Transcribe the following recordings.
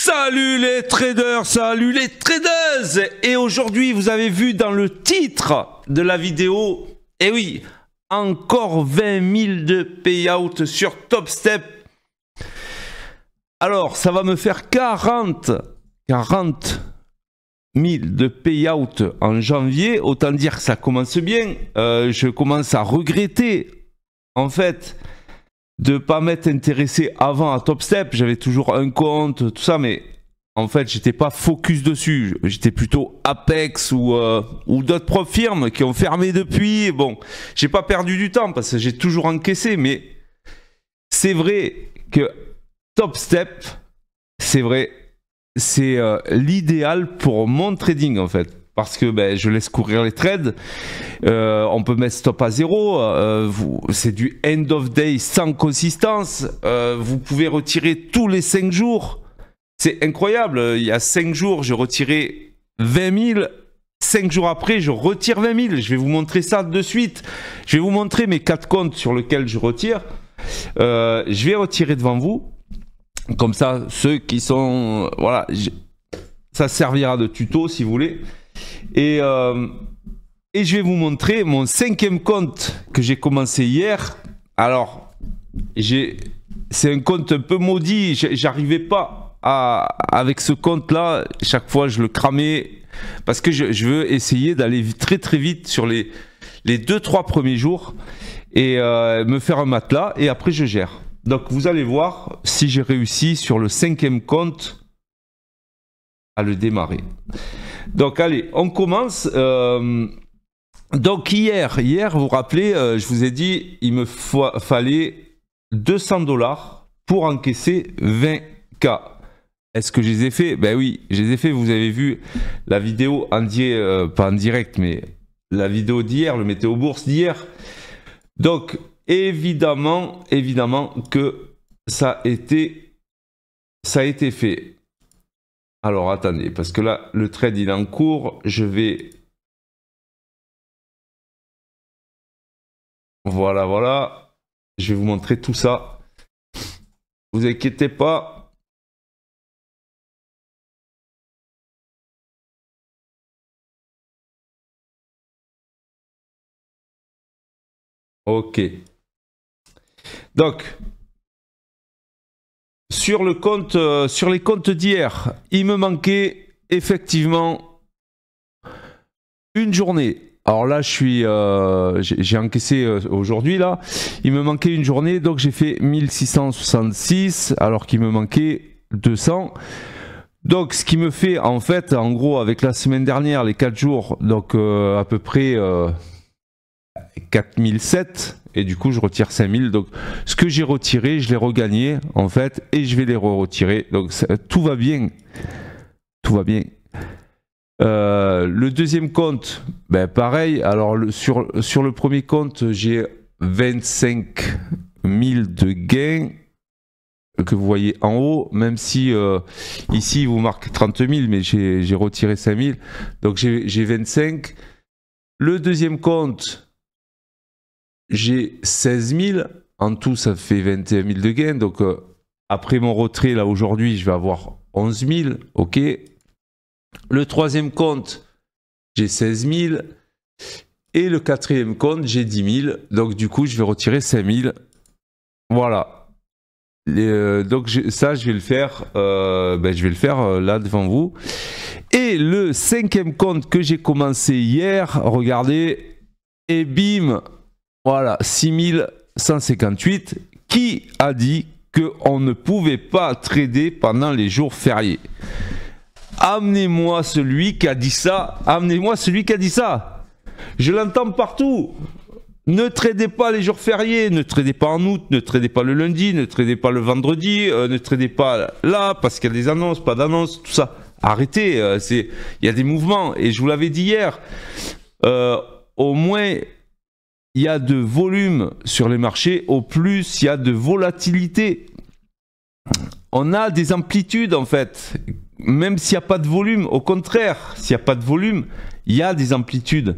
Salut les traders, salut les tradeuses. Et aujourd'hui, vous avez vu dans le titre de la vidéo, eh oui, encore 20 000 de payout sur Top Step. Alors, ça va me faire 40 000 de payout en janvier. Autant dire que ça commence bien. Je commence à regretter, en fait, de ne pas m'être intéressé avant à Top Step. J'avais toujours un compte, tout ça, mais en fait, j'étais pas focus dessus. J'étais plutôt Apex ou d'autres propres firmes qui ont fermé depuis. Bon, j'ai pas perdu du temps parce que j'ai toujours encaissé, mais c'est vrai que Top Step, c'est vrai, c'est l'idéal pour mon trading en fait. Parce que ben, je laisse courir les trades, on peut mettre stop à zéro, c'est du end of day sans consistance, vous pouvez retirer tous les 5 jours, c'est incroyable, il y a 5 jours j'ai retiré 20 000, 5 jours après je retire 20 000, je vais vous montrer ça de suite, je vais vous montrer mes 4 comptes sur lesquels je retire, je vais retirer devant vous, comme ça ceux qui sont, voilà, ça servira de tuto si vous voulez. Et je vais vous montrer mon 5e compte que j'ai commencé hier. Alors, c'est un compte un peu maudit. J'arrivais pas avec ce compte-là. Chaque fois, je le cramais parce que je veux essayer d'aller très très vite sur les 2-3 premiers jours et me faire un matelas et après je gère. Donc, vous allez voir si j'ai réussi sur le 5e compte à le démarrer. Donc allez, on commence. Donc hier, vous vous rappelez, je vous ai dit, il me fallait 200 $ pour encaisser 20K. Est-ce que je les ai fait? Ben oui, je les ai fait. Vous avez vu la vidéo pas en direct, mais la vidéo d'hier, le météo bourse d'hier. Donc évidemment que ça a été fait. Alors attendez, parce que là, le trade il est en cours, je vais... Voilà, je vais vous montrer tout ça. Vous inquiétez pas. Ok. Donc... Sur le compte, sur les comptes d'hier, il me manquait effectivement une journée. Alors là, j'ai encaissé aujourd'hui là. Il me manquait une journée, donc j'ai fait 1666 alors qu'il me manquait 200. Donc ce qui me fait en fait, en gros, avec la semaine dernière, les 4 jours, donc à peu près 4007. Et du coup, je retire 5000. Donc, ce que j'ai retiré, je l'ai regagné, en fait, et je vais les retirer. Donc, tout va bien. Tout va bien. Le deuxième compte, ben, pareil. Alors, sur le premier compte, j'ai 25 000 de gains que vous voyez en haut, même si ici, il vous marque 30 000, mais j'ai retiré 5 000. Donc, j'ai 25. Le deuxième compte, j'ai 16 000, en tout ça fait 21 000 de gains, donc après mon retrait là aujourd'hui je vais avoir 11 000, ok. Le troisième compte j'ai 16 000 et le quatrième compte j'ai 10 000, donc du coup je vais retirer 5 000, voilà. Donc ça je vais le faire, je vais le faire là devant vous. Et le 5e compte que j'ai commencé hier, regardez, et bim, voilà, 6158, qui a dit qu'on ne pouvait pas trader pendant les jours fériés? Amenez-moi celui qui a dit ça, amenez-moi celui qui a dit ça. Je l'entends partout. Ne tradez pas les jours fériés, ne tradez pas en août, ne tradez pas le lundi, ne tradez pas le vendredi, ne tradez pas là parce qu'il y a des annonces, pas d'annonces, tout ça. Arrêtez, il y a des mouvements et je vous l'avais dit hier, au moins... il y a de volume sur les marchés, au plus il y a de volatilité. On a des amplitudes en fait, même s'il n'y a pas de volume, au contraire, s'il n'y a pas de volume, il y a des amplitudes.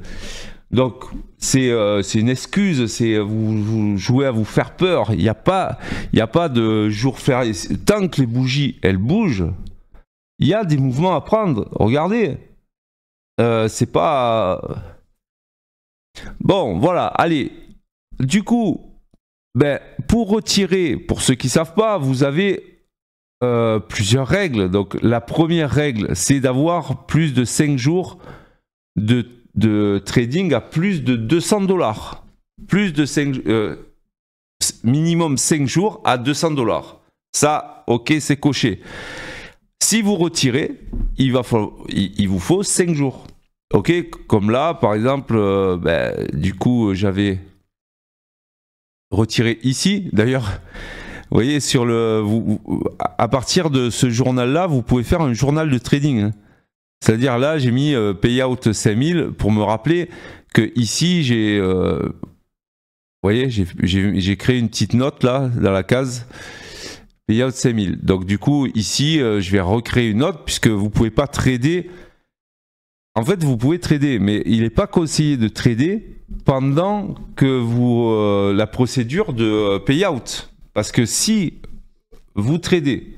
Donc c'est une excuse, vous jouez à vous faire peur, il n'y a pas de jour férié. Tant que les bougies elles bougent, il y a des mouvements à prendre. Regardez. C'est pas... Bon, voilà, allez. Du coup, ben, pour retirer, pour ceux qui ne savent pas, vous avez plusieurs règles. Donc, la première règle, c'est d'avoir plus de 5 jours de trading à plus de 200 $. Plus de 5... minimum 5 jours à 200 $. Ça, ok, c'est coché. Si vous retirez, il vous faut 5 jours. Ok, comme là, par exemple, du coup, j'avais retiré ici. D'ailleurs, vous voyez, à partir de ce journal-là, vous pouvez faire un journal de trading. Hein. C'est-à-dire là, j'ai mis payout 5000 pour me rappeler que ici, j'ai... vous voyez, j'ai créé une petite note là, dans la case. Payout 5000. Donc du coup, ici, je vais recréer une note puisque vous ne pouvez pas trader. En fait, vous pouvez trader, mais il n'est pas conseillé de trader pendant que la procédure de payout. Parce que si vous tradez,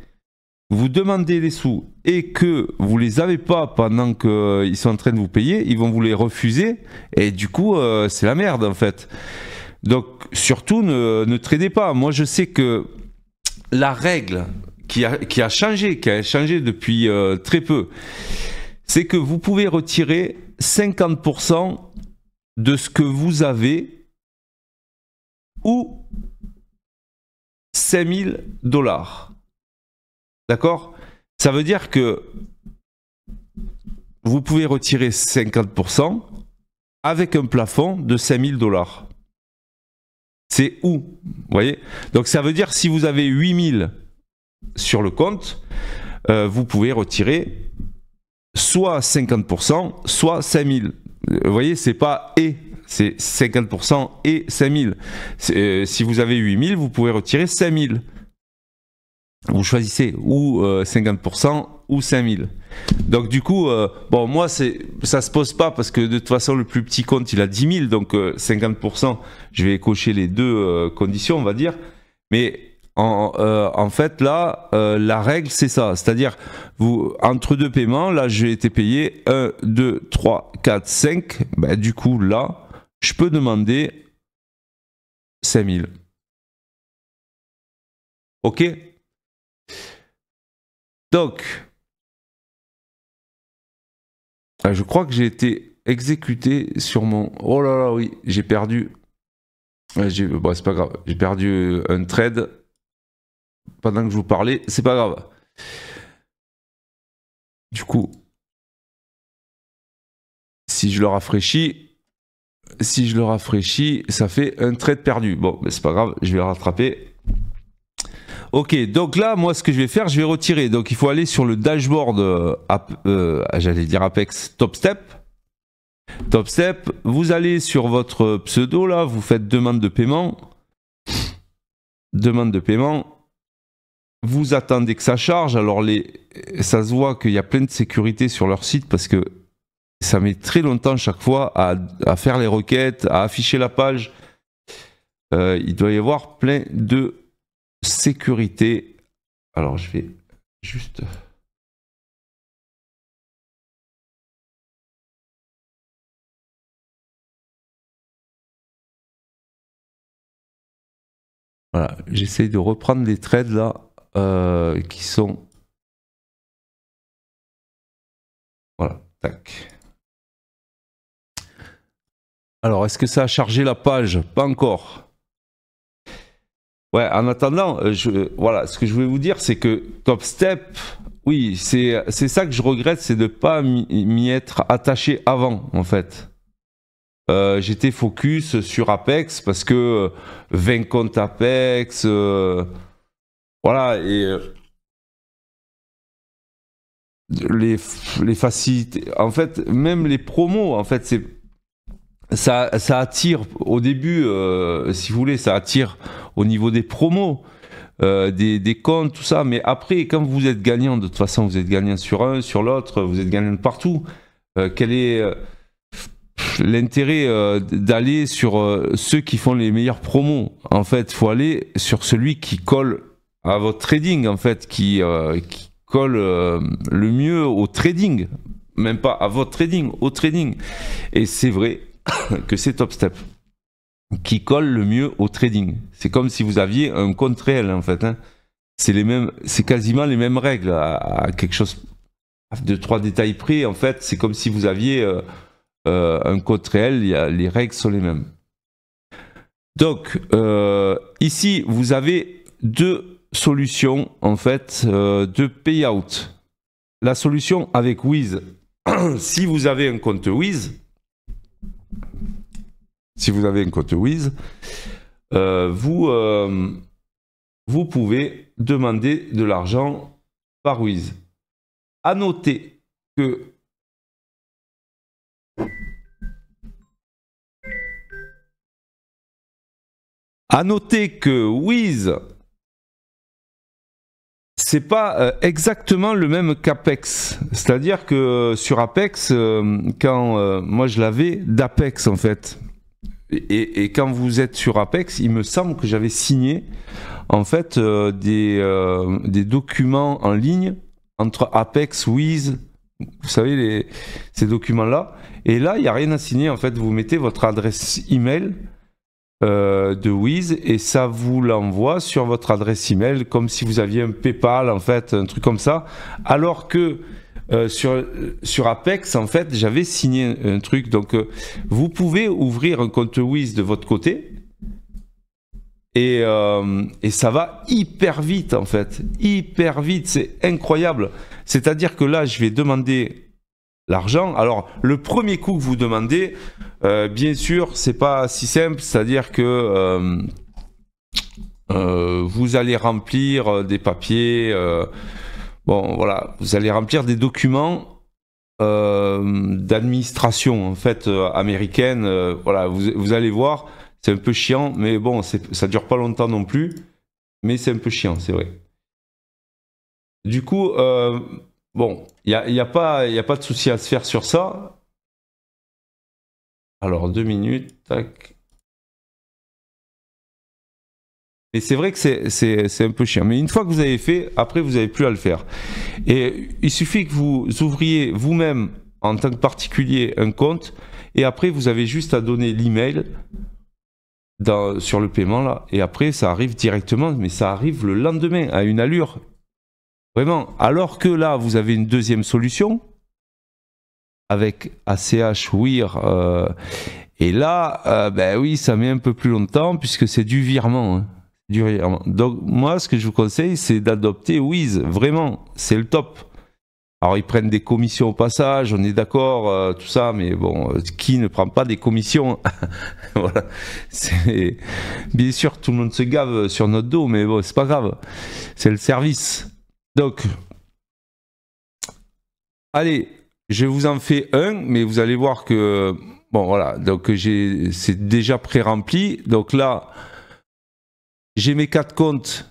vous demandez les sous et que vous ne les avez pas pendant qu'ils sont en train de vous payer, ils vont vous les refuser et du coup, c'est la merde en fait. Donc surtout, ne tradez pas. Moi, je sais que la règle qui a changé depuis très peu, c'est que vous pouvez retirer 50% de ce que vous avez ou 5000 $. D'accord? Ça veut dire que vous pouvez retirer 50% avec un plafond de 5000 $. C'est où? Vous voyez? Donc ça veut dire si vous avez 8000 sur le compte, vous pouvez retirer soit 50%, soit 5000. Vous voyez, c'est pas et, c'est 50% et 5000. Si vous avez 8000, vous pouvez retirer 5000. Vous choisissez ou 50% ou 5000. Donc du coup, bon, moi, ça se pose pas parce que de toute façon, le plus petit compte, il a 10 000. Donc 50%, je vais cocher les deux conditions, on va dire. Mais en fait, là, la règle, c'est ça. C'est-à-dire, entre deux paiements, là, j'ai été payé 1, 2, 3, 4, 5. Ben, du coup, là, je peux demander 5000. OK? Donc, je crois que j'ai été exécuté sur mon... Oh là là, oui, j'ai perdu... Bon, c'est pas grave. J'ai perdu un trade pendant que je vous parlais. C'est pas grave. Du coup, si je le rafraîchis, ça fait un trade perdu. Bon, mais c'est pas grave, je vais le rattraper. Ok, donc là, moi, ce que je vais faire, je vais retirer. Donc, il faut aller sur le dashboard, j'allais dire Apex Top Step. Top Step, vous allez sur votre pseudo, là, vous faites demande de paiement. Demande de paiement. Vous attendez que ça charge. Alors, ça se voit qu'il y a plein de sécurité sur leur site parce que ça met très longtemps chaque fois à faire les requêtes, à afficher la page. Il doit y avoir plein de sécurité. Alors je vais juste... Voilà, j'essaie de reprendre les trades là qui sont... Voilà, tac. Alors, est-ce que ça a chargé la page? Pas encore. Ouais, en attendant, voilà, ce que je voulais vous dire, c'est que Top Step, oui, c'est ça que je regrette, c'est de ne pas m'y être attaché avant, en fait. J'étais focus sur Apex parce que 20 comptes Apex, voilà, et les facilités, en fait, même les promos, en fait, ça attire au début, si vous voulez, ça attire au niveau des promos, des comptes, tout ça. Mais après, quand vous êtes gagnant, de toute façon, vous êtes gagnant sur un, sur l'autre, vous êtes gagnant partout. Quel est l'intérêt d'aller sur ceux qui font les meilleurs promos? En fait, il faut aller sur celui qui colle à votre trading, en fait, qui colle le mieux au trading, même pas à votre trading, au trading. Et c'est vrai que c'est TopStep qui colle le mieux au trading. C'est comme si vous aviez un compte réel en fait. Hein. C'est quasiment les mêmes règles à quelque chose de 3 détails près. En fait, c'est comme si vous aviez un compte réel. Les règles sont les mêmes. Donc ici, vous avez 2 solutions en fait de payout. La solution avec Wiz, si vous avez un compte Wiz, vous pouvez demander de l'argent par Wiz. À noter que Wiz, c'est pas exactement le même qu'Apex. C'est-à-dire que sur Apex, quand moi je l'avais d'Apex en fait, et quand vous êtes sur Apex, il me semble que j'avais signé en fait des documents en ligne entre Apex, Wiz, vous savez ces documents-là. Et là, il n'y a rien à signer en fait. Vous mettez votre adresse email de Wiz et ça vous l'envoie sur votre adresse email comme si vous aviez un PayPal en fait, un truc comme ça. Alors que sur Apex en fait, j'avais signé un truc. Donc vous pouvez ouvrir un compte Wiz de votre côté et ça va hyper vite en fait, hyper vite, c'est incroyable. C'est-à-dire que là, je vais demander l'argent. Alors, le premier coup que vous demandez, bien sûr, c'est pas si simple. C'est-à-dire que vous allez remplir des papiers. Bon, voilà, vous allez remplir des documents d'administration en fait américaine. Voilà, vous allez voir, c'est un peu chiant, mais bon, ça dure pas longtemps non plus. Mais c'est un peu chiant, c'est vrai. Du coup. Bon, il n'y a pas de souci à se faire sur ça. Alors, 2 minutes, tac. Et c'est vrai que c'est un peu chiant. Mais une fois que vous avez fait, après, vous n'avez plus à le faire. Et il suffit que vous ouvriez vous-même, en tant que particulier, un compte. Et après, vous avez juste à donner l'email sur le paiement, là. Et après, ça arrive directement. Mais ça arrive le lendemain, à une allure. Vraiment, alors que là, vous avez une deuxième solution avec ACH WIR. Et là, ben oui, ça met un peu plus longtemps puisque c'est du virement. Hein, du virement. Donc moi, ce que je vous conseille, c'est d'adopter Wiz. Vraiment, c'est le top. Alors ils prennent des commissions au passage, on est d'accord, tout ça, mais bon, qui ne prend pas des commissions? Voilà. Bien sûr, tout le monde se gave sur notre dos, mais bon, c'est pas grave. C'est le service. Donc, allez, je vous en fais un, mais vous allez voir que, bon voilà, donc c'est déjà pré-rempli. Donc là, j'ai mes 4 comptes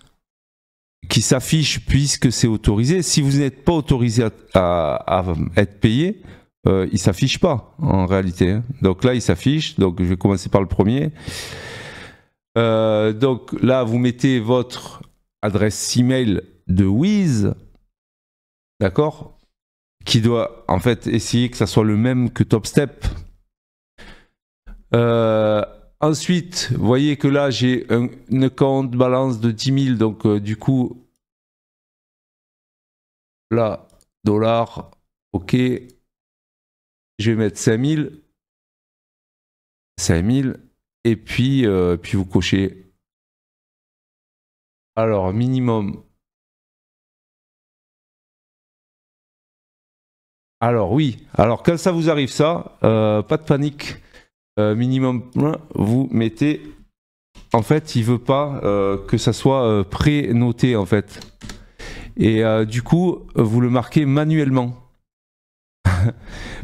qui s'affichent puisque c'est autorisé. Si vous n'êtes pas autorisé à être payé, il ne s'affiche pas en réalité. Hein. Donc là, il s'affiche. Donc je vais commencer par le premier. Donc là, vous mettez votre adresse email de Wiz, d'accord, qui doit en fait essayer que ça soit le même que TopStep. Ensuite, vous voyez que là j'ai une compte balance de 10 000, donc du coup là, dollars, ok, je vais mettre 5 000, et puis vous cochez. Alors minimum. Alors oui, alors quand ça vous arrive ça, pas de panique. Minimum, vous mettez. En fait, il veut pas que ça soit pré-noté en fait. Et du coup, vous le marquez manuellement.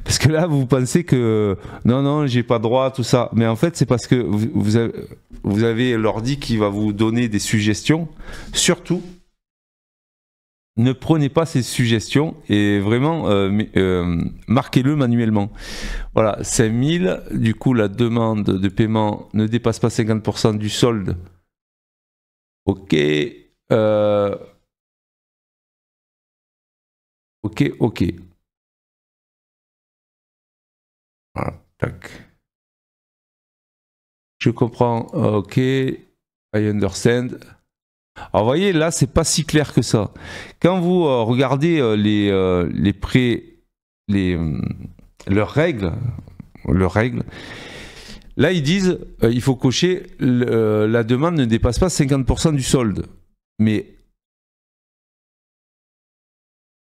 Parce que là, vous pensez que non, j'ai pas droit, tout ça. Mais en fait, c'est parce que vous avez l'ordi qui va vous donner des suggestions. Surtout, ne prenez pas ces suggestions et vraiment marquez-le manuellement. Voilà, 5000. Du coup, la demande de paiement ne dépasse pas 50% du solde. Ok. Ok, ok. Voilà, tac. Je comprends, ok. I understand. Alors, vous voyez, là, c'est pas si clair que ça. Quand vous regardez leurs règles, là, ils disent il faut cocher la demande ne dépasse pas 50% du solde. Mais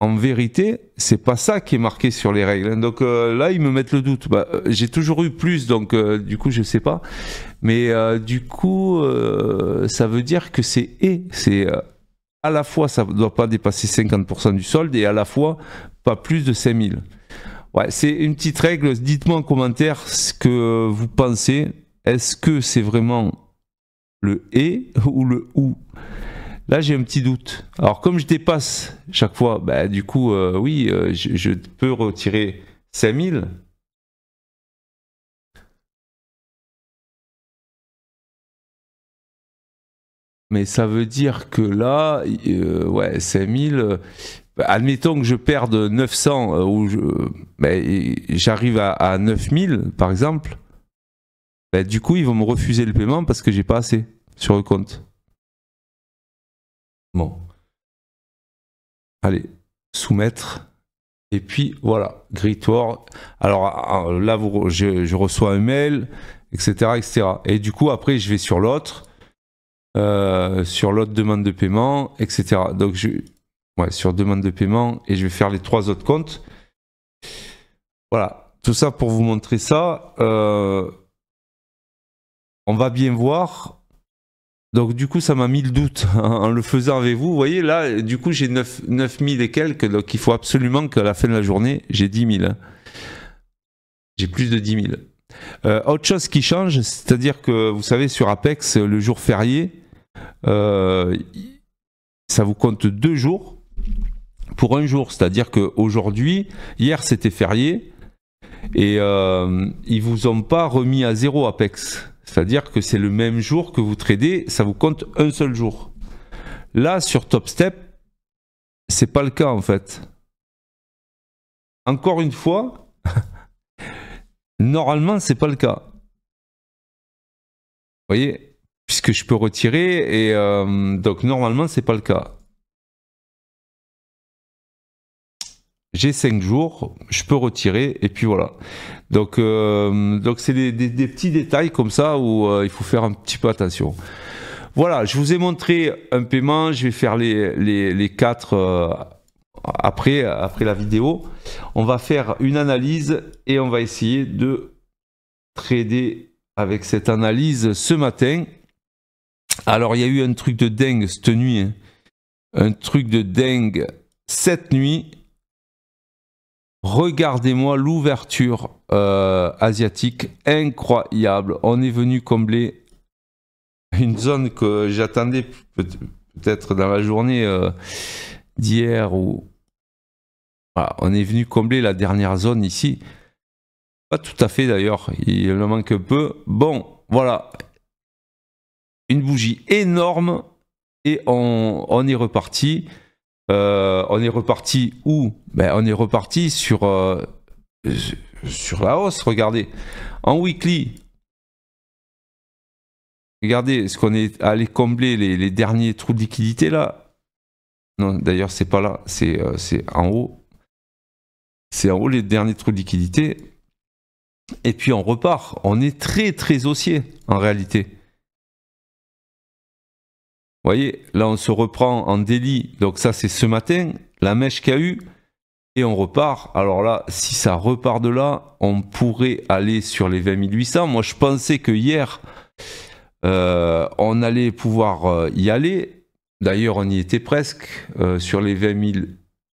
en vérité, c'est pas ça qui est marqué sur les règles. Donc là, ils me mettent le doute. Bah, j'ai toujours eu plus, donc du coup, je sais pas. Mais du coup, ça veut dire que c'est à la fois, ça ne doit pas dépasser 50% du solde et à la fois, pas plus de 5000. Ouais, c'est une petite règle. Dites-moi en commentaire ce que vous pensez. Est-ce que c'est vraiment le et ou le ou? Là, j'ai un petit doute. Alors, comme je dépasse chaque fois, bah, du coup, oui, je peux retirer 5000. Mais ça veut dire que là, ouais, 5000. Admettons que je perde 900 ou j'arrive à 9000, par exemple. Bah, du coup, ils vont me refuser le paiement parce que j'ai pas assez sur le compte. Bon. Allez, soumettre. Et puis voilà, Gritwar. Alors là, je reçois un mail, etc., etc. Et du coup, après, je vais sur l'autre demande de paiement, etc. Donc, sur demande de paiement, et je vais faire les 3 autres comptes. Voilà, tout ça pour vous montrer ça. On va bien voir. Donc du coup, ça m'a mis le doute en le faisant avec vous. Vous voyez, là, du coup, j'ai 9000 et quelques. Donc il faut absolument qu'à la fin de la journée, j'ai 10 000. Hein. J'ai plus de 10 000. Autre chose qui change, c'est-à-dire que, vous savez, sur Apex, le jour férié, ça vous compte 2 jours pour un jour. C'est-à-dire qu'aujourd'hui, hier, c'était férié et ils vous ont pas remis à 0 Apex. C'est-à-dire que c'est le même jour que vous tradez, ça vous compte un seul jour. Là, sur Top Step, c'est pas le cas en fait. Encore une fois, normalement, c'est pas le cas. Vous voyez, puisque je peux retirer et donc normalement, c'est pas le cas. J'ai 5 jours, je peux retirer et puis voilà. Donc c'est des petits détails comme ça où il faut faire un petit peu attention. Voilà, je vous ai montré un paiement, je vais faire les 4 après la vidéo. On va faire une analyse et on va essayer de trader avec cette analyse ce matin. Alors il y a eu un truc de dingue cette nuit, hein. Un truc de dingue cette nuit. Regardez-moi l'ouverture asiatique, incroyable. On est venu combler une zone que j'attendais peut-être dans la journée d'hier. Voilà, on est venu combler la dernière zone ici. Pas tout à fait d'ailleurs, il en manque un peu. Bon, voilà. Une bougie énorme et on est reparti. On est reparti où? On est reparti sur la hausse, regardez. En weekly, regardez ce qu'on est allé combler les derniers trous de liquidité là. Non, d'ailleurs, c'est pas là, c'est en haut. C'est en haut les derniers trous de liquidité. Et puis on repart. On est très très haussier en réalité. Vous voyez, là on se reprend en daily, donc ça c'est ce matin, la mèche qu'il y a eu, et on repart. Alors là, si ça repart de là, on pourrait aller sur les 20 800. Moi je pensais que hier, on allait pouvoir y aller. D'ailleurs on y était presque, sur les 21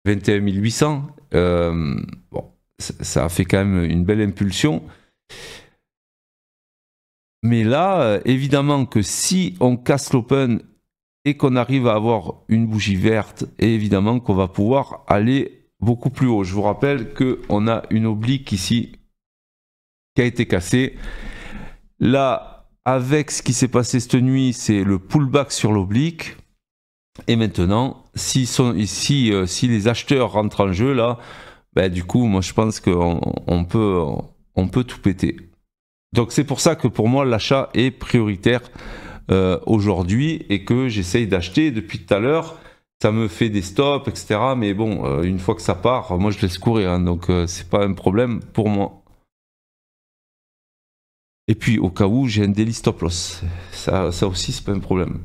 800. Bon, ça a fait quand même une belle impulsion. Mais là, évidemment que si on casse l'open et qu'on arrive à avoir une bougie verte, et évidemment qu'on va pouvoir aller beaucoup plus haut. Je vous rappelle qu'on a une oblique ici qui a été cassée. Là, avec ce qui s'est passé cette nuit, c'est le pullback sur l'oblique. Et maintenant, si les acheteurs rentrent en jeu là, bah, du coup, moi je pense qu'on peut tout péter. Donc c'est pour ça que pour moi l'achat est prioritaire aujourd'hui et que j'essaye d'acheter depuis tout à l'heure. Ça me fait des stops, etc. Mais bon, une fois que ça part, moi je laisse courir, hein, donc c'est pas un problème pour moi. Et puis au cas où j'ai un daily stop loss, ça aussi c'est pas un problème.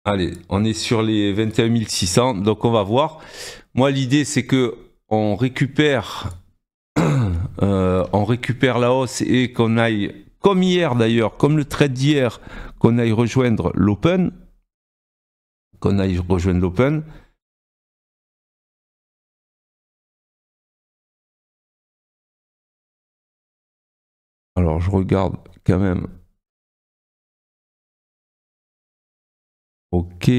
Allez, on est sur les 21 600, donc on va voir. Moi l'idée c'est que on récupère la hausse et qu'on aille, comme hier d'ailleurs, comme le trade d'hier, qu'on aille rejoindre l'open. Alors je regarde quand même. Ok.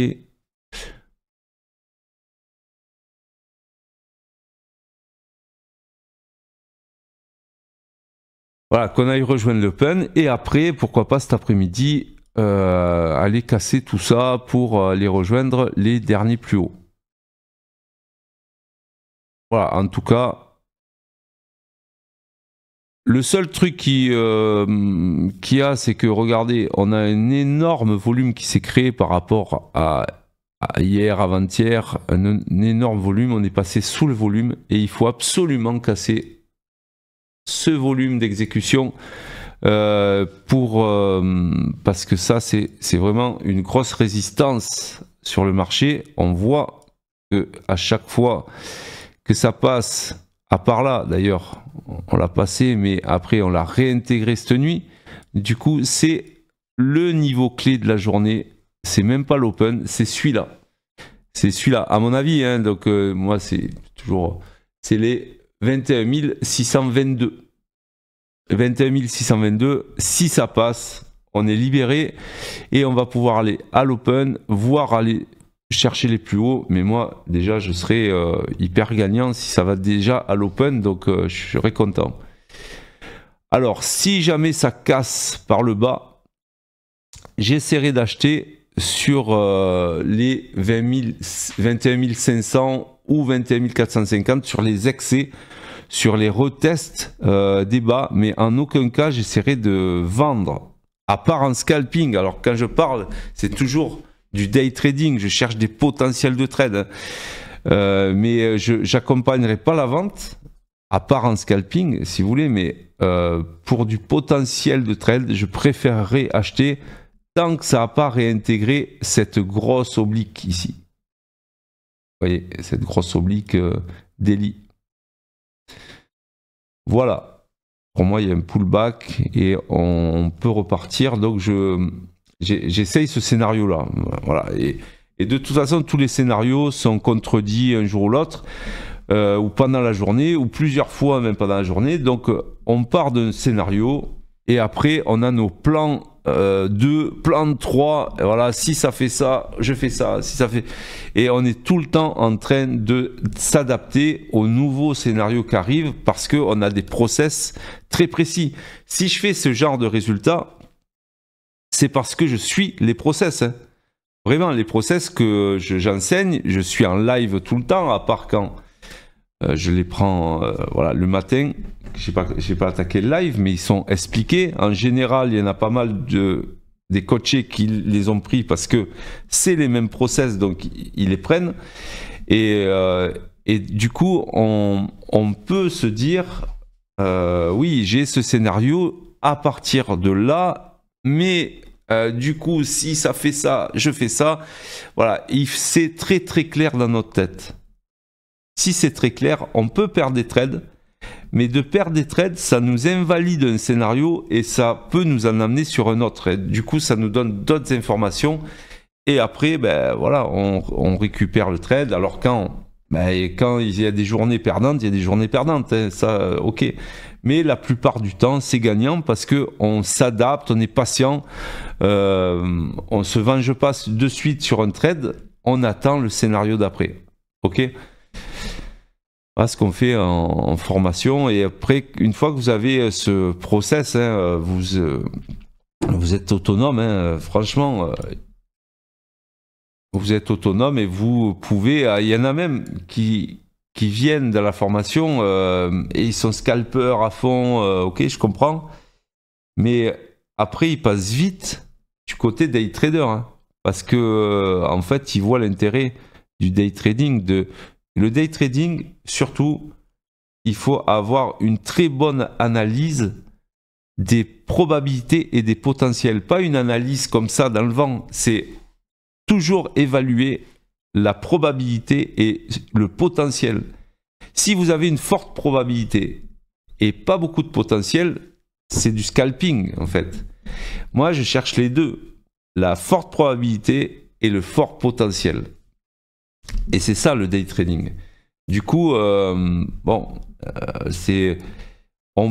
Voilà, qu'on aille rejoindre l'open et après, pourquoi pas cet après-midi, aller casser tout ça pour aller rejoindre les derniers plus hauts. Voilà, en tout cas, le seul truc qu'il y a, c'est que regardez, on a un énorme volume qui s'est créé par rapport à hier, avant-hier, un énorme volume, on est passé sous le volume et il faut absolument casser ce volume d'exécution parce que ça c'est vraiment une grosse résistance sur le marché. On voit que à chaque fois que ça passe, à part là d'ailleurs on l'a passé mais après on l'a réintégré cette nuit, du coup c'est le niveau clé de la journée, c'est même pas l'open, c'est celui-là à mon avis, hein. Donc moi c'est les 21 622. 21 622, si ça passe, on est libéré et on va pouvoir aller à l'open, voire aller chercher les plus hauts. Mais moi, déjà, je serai hyper gagnant si ça va déjà à l'open, donc je serai content. Alors, si jamais ça casse par le bas, j'essaierai d'acheter sur les 21 500 ou 21 450 sur les excès, sur les retests des bas, mais en aucun cas j'essaierai de vendre, à part en scalping. Alors quand je parle, c'est toujours du day trading, je cherche des potentiels de trade, mais je n'accompagnerai pas la vente, à part en scalping si vous voulez, mais pour du potentiel de trade, je préférerais acheter tant que ça n'a pas réintégré cette grosse oblique ici. Vous voyez, cette grosse oblique daily. Voilà, pour moi il y a un pullback et on peut repartir, donc j'essaye ce scénario là, voilà. Et de toute façon tous les scénarios sont contredits un jour ou l'autre, ou pendant la journée, ou plusieurs fois même pendant la journée, donc on part d'un scénario et après on a nos plans 2, plan 3, voilà, si ça fait ça, je fais ça, si ça fait... Et on est tout le temps en train de s'adapter aux nouveaux scénarios qui arrivent parce qu'on a des process très précis. Si je fais ce genre de résultats, c'est parce que je suis les process, hein. Vraiment, les process que j'enseigne, je suis en live tout le temps, à part quand je les prends voilà, le matin. Je n'ai pas attaqué le live, mais ils sont expliqués. En général, il y en a pas mal des coachés qui les ont pris parce que c'est les mêmes process, donc ils les prennent. Et du coup, on peut se dire, oui, j'ai ce scénario à partir de là, mais du coup, si ça fait ça, je fais ça. Voilà, c'est très très clair dans notre tête. Si c'est très clair, on peut perdre des trades. Mais de perdre des trades, ça nous invalide un scénario et ça peut nous en amener sur un autre. Et du coup, ça nous donne d'autres informations. Et après, ben, voilà, on récupère le trade. Alors quand il y a des journées perdantes, il y a des journées perdantes. Hein, ça, ok. Mais la plupart du temps, c'est gagnant parce qu'on s'adapte, on est patient. On ne se venge pas de suite sur un trade. On attend le scénario d'après. Ok ? ce qu'on fait en formation. Et après, une fois que vous avez ce process, hein, vous êtes autonome, hein, franchement, vous êtes autonome et vous pouvez, il y en a même qui viennent de la formation et ils sont scalpeurs à fond, ok, je comprends, mais après ils passent vite du côté day trader, hein, parce que en fait ils voient l'intérêt du day trading. Le day trading, surtout, il faut avoir une très bonne analyse des probabilités et des potentiels, pas une analyse comme ça dans le vent, c'est toujours évaluer la probabilité et le potentiel. Si vous avez une forte probabilité et pas beaucoup de potentiel, c'est du scalping en fait. Moi, je cherche les deux, la forte probabilité et le fort potentiel. Et c'est ça le day trading. Du coup, on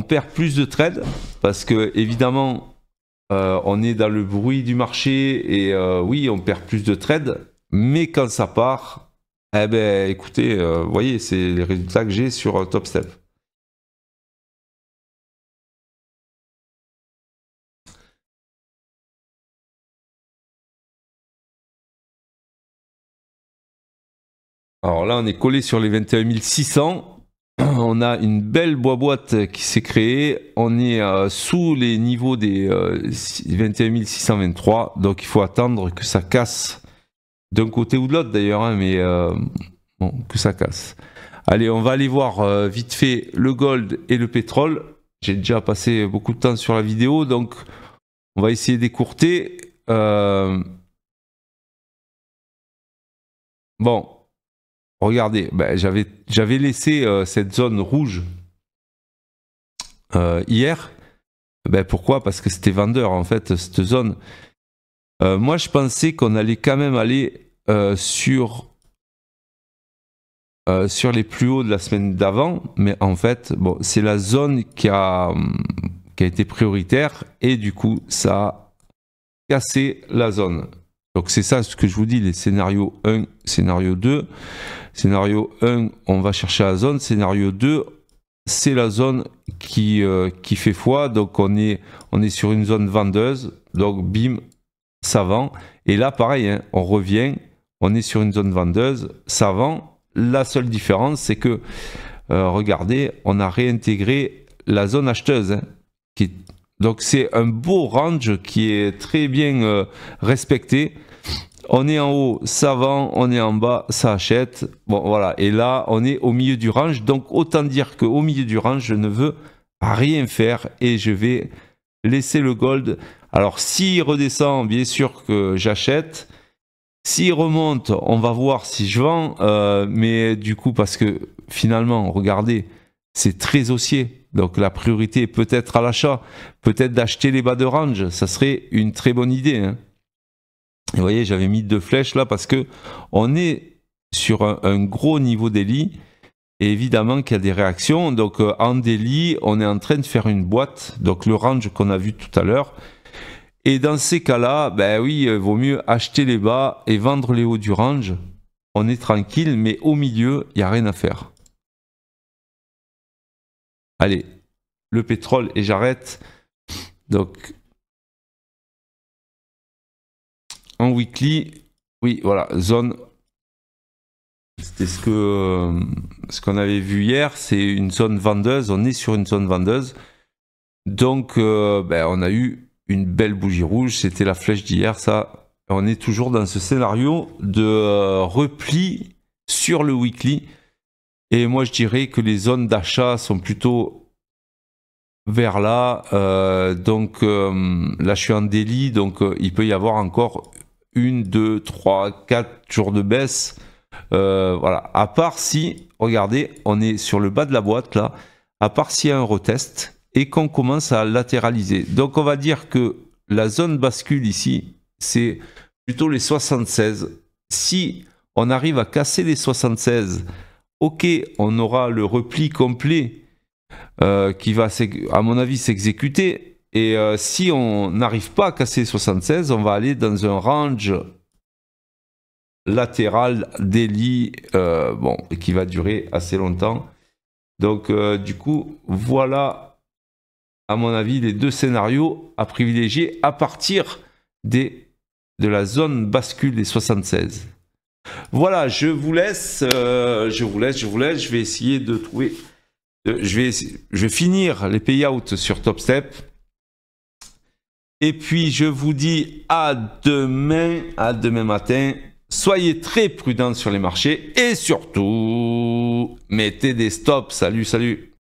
perd plus de trades parce que évidemment, on est dans le bruit du marché et oui, on perd plus de trades, mais quand ça part, eh ben, écoutez, vous voyez, c'est les résultats que j'ai sur Top Step. Alors là, on est collé sur les 21 600. On a une belle boîte qui s'est créée. On est sous les niveaux des 21 623. Donc il faut attendre que ça casse d'un côté ou de l'autre d'ailleurs, hein, mais bon, que ça casse. Allez, on va aller voir vite fait le gold et le pétrole. J'ai déjà passé beaucoup de temps sur la vidéo, donc on va essayer d'écourter. Bon. Regardez, ben, j'avais laissé cette zone rouge hier. Ben, pourquoi? Parce que c'était vendeur en fait, cette zone. Moi, je pensais qu'on allait quand même aller sur les plus hauts de la semaine d'avant. Mais en fait, bon, c'est la zone qui a été prioritaire. Et du coup, ça a cassé la zone. Donc c'est ça ce que je vous dis, les scénarios 1, scénario 2. Scénario 1, on va chercher la zone. Scénario 2, c'est la zone qui fait foi. Donc on est sur une zone vendeuse. Donc bim, ça vend. Et là, pareil, hein, on revient. On est sur une zone vendeuse. Ça vend. La seule différence, c'est que, regardez, on a réintégré la zone acheteuse. Hein, donc c'est un beau range qui est très bien respecté. On est en haut, ça vend, on est en bas, ça achète. Bon, voilà. Et là, on est au milieu du range. Donc, autant dire qu'au milieu du range, je ne veux rien faire et je vais laisser le gold. Alors, s'il redescend, bien sûr que j'achète. S'il remonte, on va voir si je vends. Mais du coup, parce que finalement, regardez, c'est très haussier. Donc, la priorité est peut-être à l'achat. Peut-être d'acheter les bas de range. Ça serait une très bonne idée, hein. Et vous voyez, j'avais mis 2 flèches là parce que on est sur un gros niveau daily et évidemment qu'il y a des réactions. Donc en daily, on est en train de faire une boîte, donc le range qu'on a vu tout à l'heure. Et dans ces cas-là, ben oui, il vaut mieux acheter les bas et vendre les hauts du range. On est tranquille, mais au milieu, il n'y a rien à faire. Allez, le pétrole et j'arrête. Donc en weekly, oui, voilà, zone. C'était ce qu'on avait vu hier, c'est une zone vendeuse. On est sur une zone vendeuse. Donc, ben, on a eu une belle bougie rouge. C'était la flèche d'hier, ça. On est toujours dans ce scénario de repli sur le weekly. Et moi, je dirais que les zones d'achat sont plutôt vers là. Donc, là, je suis en daily. Donc, il peut y avoir encore 1, 2, 3, 4 jours de baisse. Voilà. À part si, regardez, on est sur le bas de la boîte là, à part s'il y a un retest et qu'on commence à latéraliser. Donc on va dire que la zone bascule ici, c'est plutôt les 76. Si on arrive à casser les 76, ok, on aura le repli complet qui va, à mon avis, s'exécuter. Et si on n'arrive pas à casser 76, on va aller dans un range latéral daily, bon, qui va durer assez longtemps. Donc, du coup, voilà, à mon avis, les deux scénarios à privilégier à partir de la zone bascule des 76. Voilà, je vous laisse, je vais essayer de trouver, je vais finir les payouts sur Top Step. Et puis, je vous dis à demain matin. Soyez très prudents sur les marchés et surtout, mettez des stops. Salut, salut.